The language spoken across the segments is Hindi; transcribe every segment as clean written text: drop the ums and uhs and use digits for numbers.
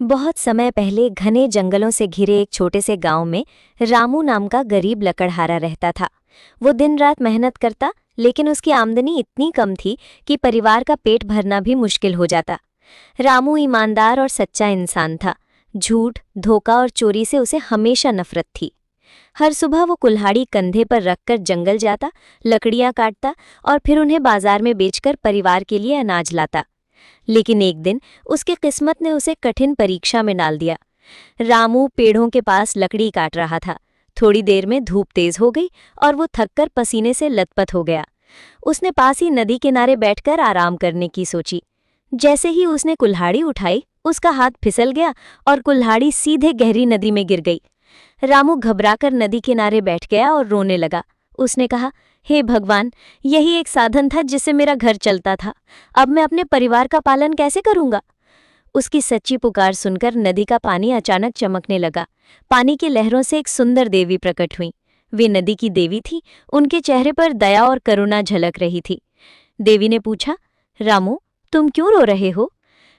बहुत समय पहले घने जंगलों से घिरे एक छोटे से गांव में रामू नाम का गरीब लकड़हारा रहता था। वो दिन रात मेहनत करता, लेकिन उसकी आमदनी इतनी कम थी कि परिवार का पेट भरना भी मुश्किल हो जाता। रामू ईमानदार और सच्चा इंसान था। झूठ, धोखा और चोरी से उसे हमेशा नफरत थी। हर सुबह वो कुल्हाड़ी कंधे पर रखकर जंगल जाता, लकड़ियां काटता और फिर उन्हें बाजार में बेचकर परिवार के लिए अनाज लाता। लेकिन एक दिन उसकी किस्मत ने उसे कठिन परीक्षा में डाल दिया। रामू पेड़ों के पास लकड़ी काट रहा था। थोड़ी देर में धूप तेज हो गई और वो थककर पसीने से लथपथ हो गया। उसने पास ही नदी किनारे बैठकर आराम करने की सोची। जैसे ही उसने कुल्हाड़ी उठाई, उसका हाथ फिसल गया और कुल्हाड़ी सीधे गहरी नदी में गिर गई। रामू घबराकर नदी किनारे बैठ गया और रोने लगा। उसने कहा, हे भगवान, यही एक साधन था जिससे मेरा घर चलता था। अब मैं अपने परिवार का पालन कैसे करूंगा? उसकी सच्ची पुकार सुनकर नदी का पानी अचानक चमकने लगा। पानी की लहरों से एक सुंदर देवी प्रकट हुई। वे नदी की देवी थी। उनके चेहरे पर दया और करुणा झलक रही थी। देवी ने पूछा, रामू, तुम क्यों रो रहे हो?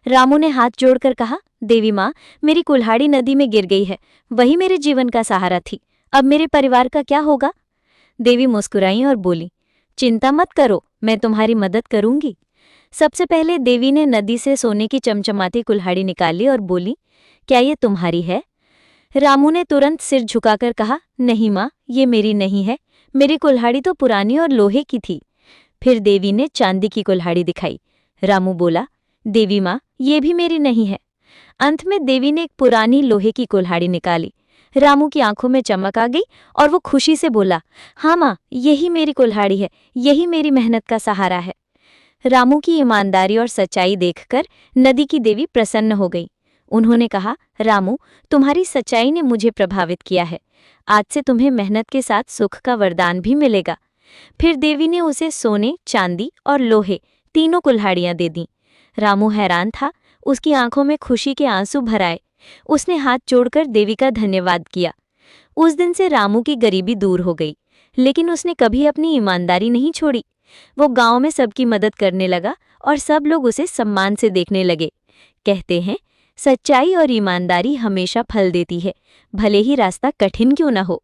रामू ने हाथ जोड़कर कहा, देवी माँ, मेरी कुल्हाड़ी नदी में गिर गई है। वही मेरे जीवन का सहारा थी। अब मेरे परिवार का क्या होगा? देवी मुस्कुराई और बोली, चिंता मत करो, मैं तुम्हारी मदद करूंगी। सबसे पहले देवी ने नदी से सोने की चमचमाती कुल्हाड़ी निकाली और बोली, क्या ये तुम्हारी है? रामू ने तुरंत सिर झुकाकर कहा, नहीं माँ, ये मेरी नहीं है। मेरी कुल्हाड़ी तो पुरानी और लोहे की थी। फिर देवी ने चांदी की कुल्हाड़ी दिखाई। रामू बोला, देवी माँ, ये भी मेरी नहीं है। अंत में देवी ने एक पुरानी लोहे की कुल्हाड़ी निकाली। रामू की आंखों में चमक आ गई और वो खुशी से बोला, हाँ माँ, यही मेरी कुल्हाड़ी है, यही मेरी मेहनत का सहारा है। रामू की ईमानदारी और सच्चाई देखकर नदी की देवी प्रसन्न हो गई। उन्होंने कहा, रामू, तुम्हारी सच्चाई ने मुझे प्रभावित किया है। आज से तुम्हें मेहनत के साथ सुख का वरदान भी मिलेगा। फिर देवी ने उसे सोने, चांदी और लोहे तीनों कुल्हाड़ियां दे दीं। रामू हैरान था। उसकी आंखों में खुशी के आंसू भर आए। उसने हाथ जोड़कर देवी का धन्यवाद किया। उस दिन से रामू की गरीबी दूर हो गई, लेकिन उसने कभी अपनी ईमानदारी नहीं छोड़ी। वो गांव में सबकी मदद करने लगा और सब लोग उसे सम्मान से देखने लगे। कहते हैं, सच्चाई और ईमानदारी हमेशा फल देती है, भले ही रास्ता कठिन क्यों न हो।